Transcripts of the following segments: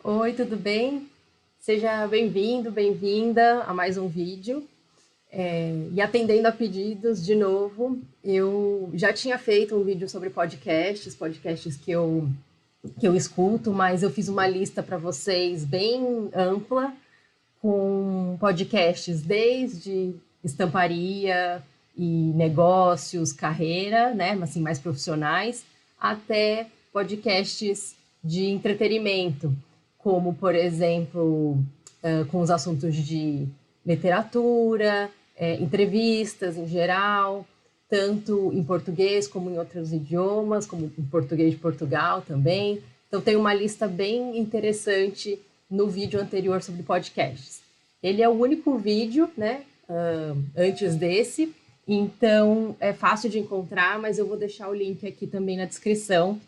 Oi, tudo bem? Seja bem-vindo, bem-vinda a mais um vídeo. E atendendo a pedidos de novo, eu já tinha feito um vídeo sobre podcasts que eu escuto, mas eu fiz uma lista para vocês bem ampla, com podcasts desde estamparia e negócios, carreira, né, assim, mais profissionais, até podcasts de entretenimento, como, por exemplo, com os assuntos de literatura, entrevistas em geral, tanto em português como em outros idiomas, como em português de Portugal também. Então, tem uma lista bem interessante no vídeo anterior sobre podcasts. Ele é o único vídeo, né, antes desse, então é fácil de encontrar, mas eu vou deixar o link aqui também na descrição.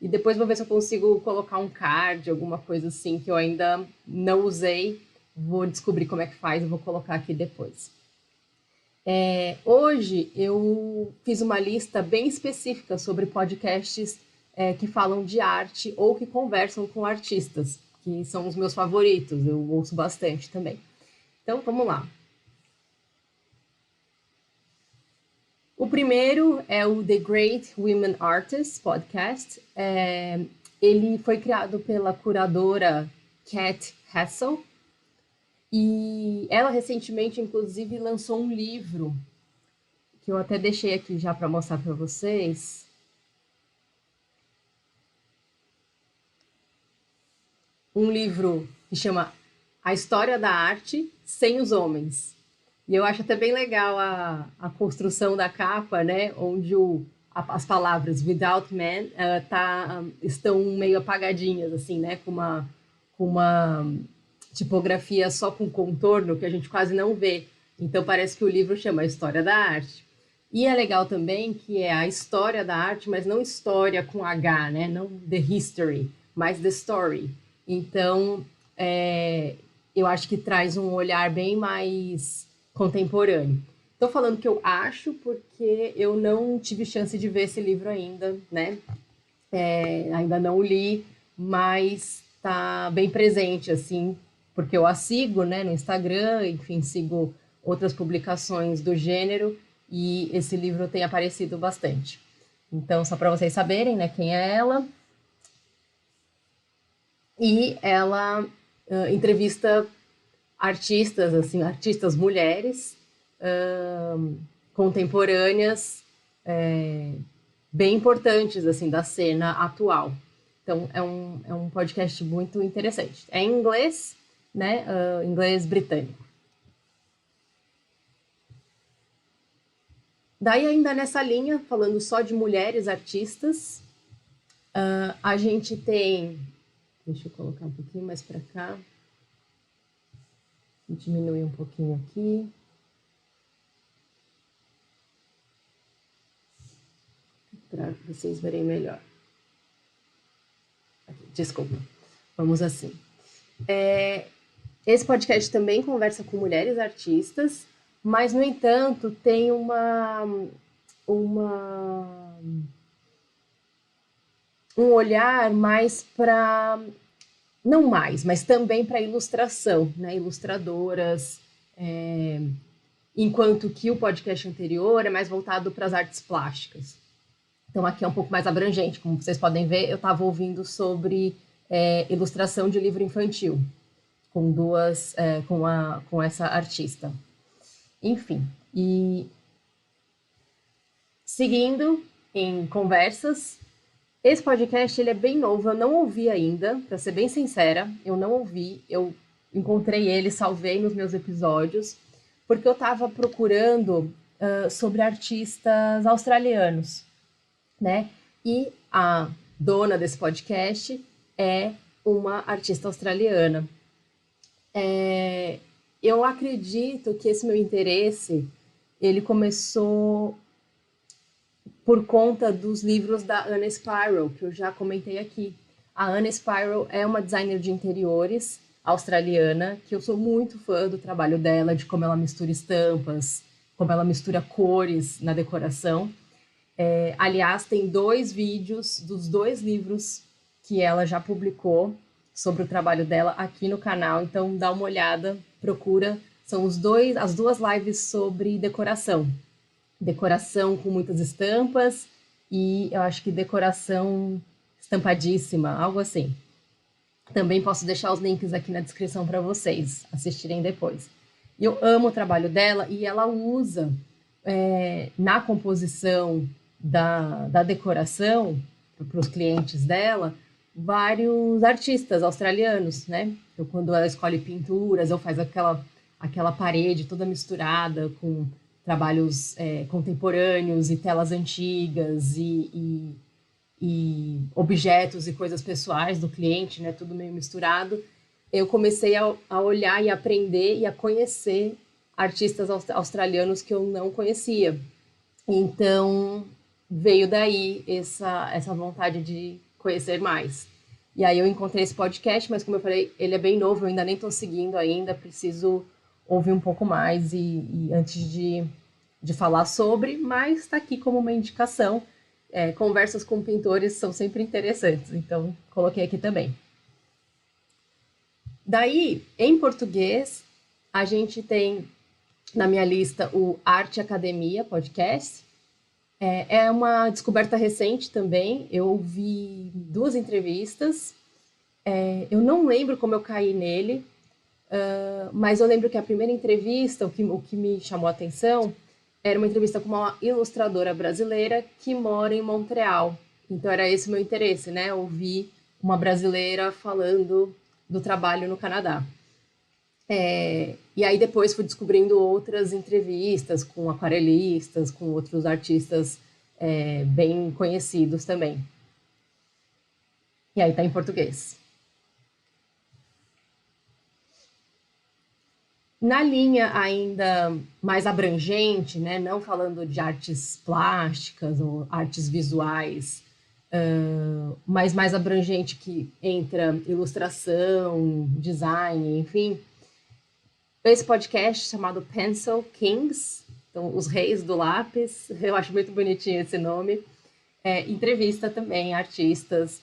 E depois vou ver se eu consigo colocar um card, alguma coisa assim, que eu ainda não usei. Vou descobrir como é que faz e vou colocar aqui depois. Hoje eu fiz uma lista bem específica sobre podcasts que falam de arte ou que conversam com artistas, que são os meus favoritos, eu ouço bastante também. Então, vamos lá. O primeiro é o The Great Women Artists Podcast. Ele foi criado pela curadora Cat Hassel e ela recentemente, inclusive, lançou um livro que eu até deixei aqui já para mostrar para vocês. Um livro que chama A História da Arte Sem os Homens. E eu acho até bem legal a construção da capa, né? Onde as palavras without man estão meio apagadinhas, assim, né? Com uma tipografia só com contorno que a gente quase não vê. Então parece que o livro chama A História da Arte. E é legal também que é a história da arte, mas não história com H, né? Não the history, mas the story. Então, eu acho que traz um olhar bem mais contemporâneo. Estou falando que eu acho porque eu não tive chance de ver esse livro ainda, né? Ainda não li, mas está bem presente, assim, porque eu a sigo, né, no Instagram, enfim, sigo outras publicações do gênero e esse livro tem aparecido bastante. Então, só para vocês saberem, né, quem é ela. E ela entrevista artistas, assim, artistas mulheres contemporâneas bem importantes, assim, da cena atual. Então, é um podcast muito interessante. É em inglês, né, inglês britânico. Daí, ainda nessa linha, falando só de mulheres artistas, a gente tem... Deixa eu colocar um pouquinho mais para cá. Diminuir um pouquinho aqui. Para vocês verem melhor. Aqui, desculpa. Vamos assim. Esse podcast também conversa com mulheres artistas, mas, no entanto, tem um olhar mais para... Não mais, mas também para ilustração, né? Ilustradoras, enquanto que o podcast anterior é mais voltado para as artes plásticas. Então, aqui é um pouco mais abrangente. Como vocês podem ver, eu estava ouvindo sobre ilustração de livro infantil, com essa artista. Enfim, e seguindo em conversas, esse podcast ele é bem novo, eu não ouvi ainda, para ser bem sincera, eu não ouvi, eu encontrei ele, salvei nos meus episódios, porque eu estava procurando sobre artistas australianos, né? E a dona desse podcast é uma artista australiana. Eu acredito que esse meu interesse, ele começou por conta dos livros da Anna Spiral, que eu já comentei aqui. A Anna Spiral é uma designer de interiores australiana, que eu sou muito fã do trabalho dela, de como ela mistura estampas, como ela mistura cores na decoração. Aliás, tem 2 vídeos dos 2 livros que ela já publicou sobre o trabalho dela aqui no canal, então dá uma olhada, procura. São as duas lives sobre decoração. Decoração com muitas estampas e eu acho que decoração estampadíssima, algo assim. Também posso deixar os links aqui na descrição para vocês assistirem depois. Eu amo o trabalho dela e ela usa na composição da decoração para os clientes dela vários artistas australianos, né? Então, quando ela escolhe pinturas ou faz aquela parede toda misturada com trabalhos contemporâneos e telas antigas e objetos e coisas pessoais do cliente, né? Tudo meio misturado. Eu comecei a olhar e aprender e a conhecer artistas australianos que eu não conhecia. Então, veio daí essa vontade de conhecer mais. E aí eu encontrei esse podcast, mas como eu falei, ele é bem novo, eu ainda nem estou seguindo ainda, preciso ouvir um pouco mais e antes de falar sobre, mas está aqui como uma indicação. Conversas com pintores são sempre interessantes, então coloquei aqui também. Daí, em português, a gente tem na minha lista o Arte Academia Podcast. É uma descoberta recente também. Eu ouvi 2 entrevistas. Eu não lembro como eu caí nele, mas eu lembro que a primeira entrevista, o que me chamou a atenção, era uma entrevista com uma ilustradora brasileira que mora em Montreal. Então era esse o meu interesse, né? Ouvir uma brasileira falando do trabalho no Canadá. E aí depois fui descobrindo outras entrevistas com aquarelistas, com outros artistas bem conhecidos também. E aí tá em português. Na linha ainda mais abrangente, né, não falando de artes plásticas ou artes visuais, mas mais abrangente que entra ilustração, design, enfim, esse podcast chamado Pencil Kings, então os reis do lápis, eu acho muito bonitinho esse nome, entrevista também artistas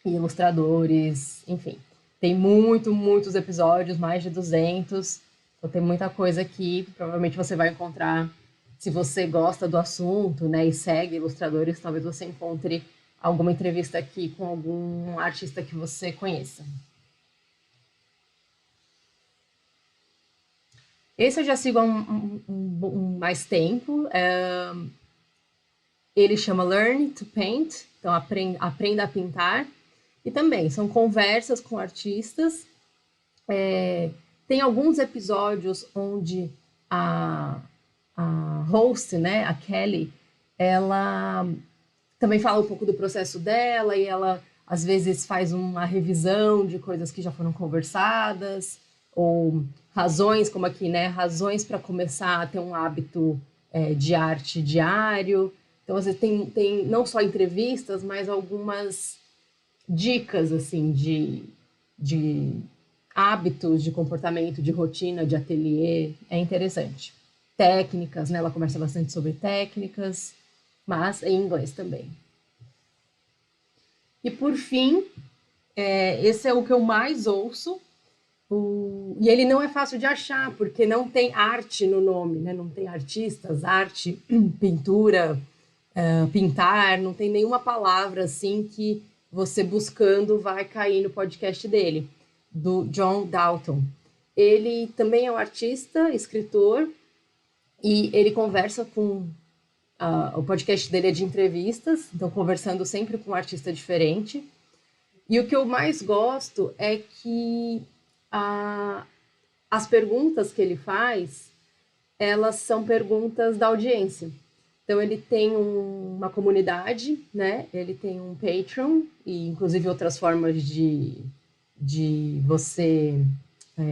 e ilustradores, enfim. Tem muitos episódios, mais de 200, então tem muita coisa aqui, provavelmente você vai encontrar, se você gosta do assunto, né, e segue ilustradores, talvez você encontre alguma entrevista aqui com algum artista que você conheça. Esse eu já sigo há mais tempo. Ele chama Learn to Paint, então aprenda a pintar. E também são conversas com artistas. Tem alguns episódios onde a host, né, a Kelly, ela também fala um pouco do processo dela e ela às vezes faz uma revisão de coisas que já foram conversadas ou razões, como aqui, né, razões para começar a ter um hábito de arte diário. Então, às vezes tem não só entrevistas, mas algumas dicas assim de hábitos, de comportamento, de rotina, de ateliê. É interessante. Técnicas, né? Ela conversa bastante sobre técnicas, mas em inglês também. E por fim, esse é o que eu mais ouço. E ele não é fácil de achar, porque não tem arte no nome, né? Não tem artistas, arte, pintura, pintar, não tem nenhuma palavra assim que você buscando vai cair no podcast dele, do John Dalton. Ele também é um artista, escritor, e ele conversa com... o podcast dele é de entrevistas, então conversando sempre com um artista diferente. E o que eu mais gosto é que as perguntas que ele faz, elas são perguntas da audiência. Então, ele tem uma comunidade, né? Ele tem um Patreon e, inclusive, outras formas de você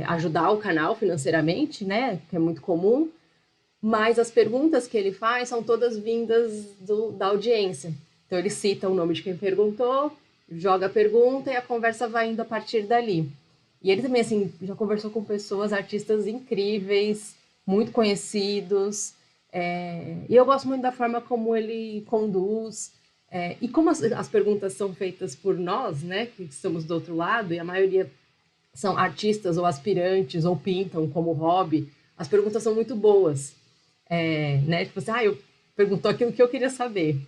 ajudar o canal financeiramente, né? Que é muito comum. Mas as perguntas que ele faz são todas vindas da audiência. Então, ele cita o nome de quem perguntou, joga a pergunta e a conversa vai indo a partir dali. E ele também, assim, já conversou com pessoas, artistas incríveis, muito conhecidos. E eu gosto muito da forma como ele conduz. E como as perguntas são feitas por nós, né, que estamos do outro lado, e a maioria são artistas ou aspirantes ou pintam como hobby, as perguntas são muito boas. Né? Tipo assim, eu perguntou aquilo que eu queria saber.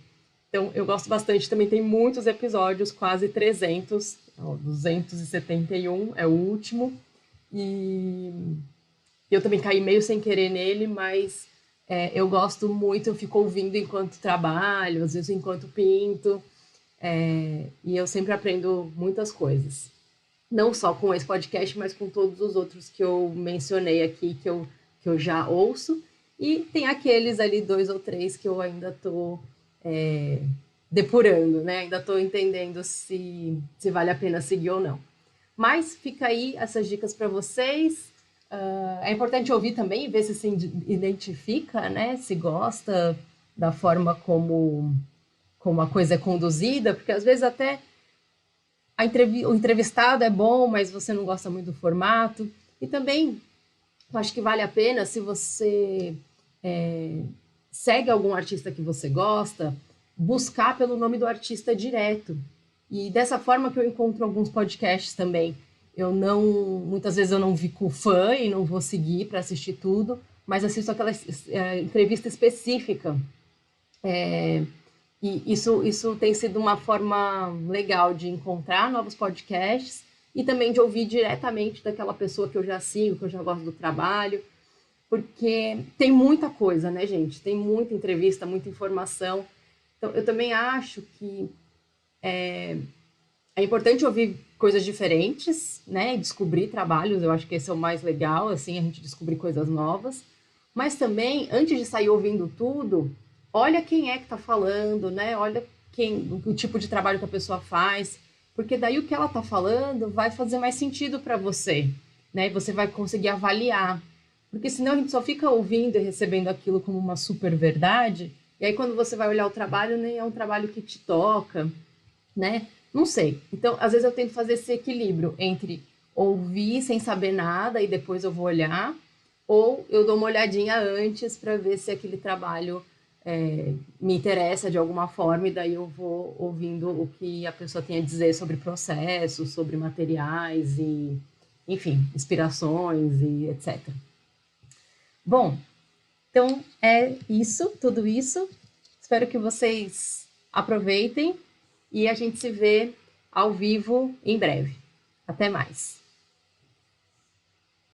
Então, eu gosto bastante. Também tem muitos episódios, quase 300, 271 é o último. E eu também caí meio sem querer nele, mas eu gosto muito, eu fico ouvindo enquanto trabalho, às vezes enquanto pinto, e eu sempre aprendo muitas coisas. Não só com esse podcast, mas com todos os outros que eu mencionei aqui, que eu já ouço. E tem aqueles ali, 2 ou 3, que eu ainda estou depurando, né? Ainda estou entendendo se vale a pena seguir ou não. Mas fica aí essas dicas para vocês. É importante ouvir também, ver se identifica, né? Se gosta da forma como a coisa é conduzida, porque às vezes até o entrevistado é bom, mas você não gosta muito do formato. E também, eu acho que vale a pena se você segue algum artista que você gosta, buscar pelo nome do artista direto. E dessa forma que eu encontro alguns podcasts também. Muitas vezes eu não fico fã e não vou seguir para assistir tudo, mas assisto aquela entrevista específica. E isso tem sido uma forma legal de encontrar novos podcasts e também de ouvir diretamente daquela pessoa que eu já sigo, que eu já gosto do trabalho, porque tem muita coisa, né, gente? Tem muita entrevista, muita informação. Então, eu também acho que é importante ouvir coisas diferentes, né? E descobrir trabalhos, eu acho que esse é o mais legal, assim, a gente descobrir coisas novas. Mas também, antes de sair ouvindo tudo, olha quem é que está falando, né? Olha o tipo de trabalho que a pessoa faz, porque daí o que ela está falando vai fazer mais sentido para você, né? E você vai conseguir avaliar. Porque senão a gente só fica ouvindo e recebendo aquilo como uma super verdade, e aí quando você vai olhar o trabalho, nem é um trabalho que te toca, né? Não sei. Então, às vezes eu tento fazer esse equilíbrio entre ouvir sem saber nada e depois eu vou olhar, ou eu dou uma olhadinha antes para ver se aquele trabalho me interessa de alguma forma e daí eu vou ouvindo o que a pessoa tem a dizer sobre processos, sobre materiais e, enfim, inspirações e etc. Bom, então é isso, tudo isso. Espero que vocês aproveitem e a gente se vê ao vivo em breve. Até mais!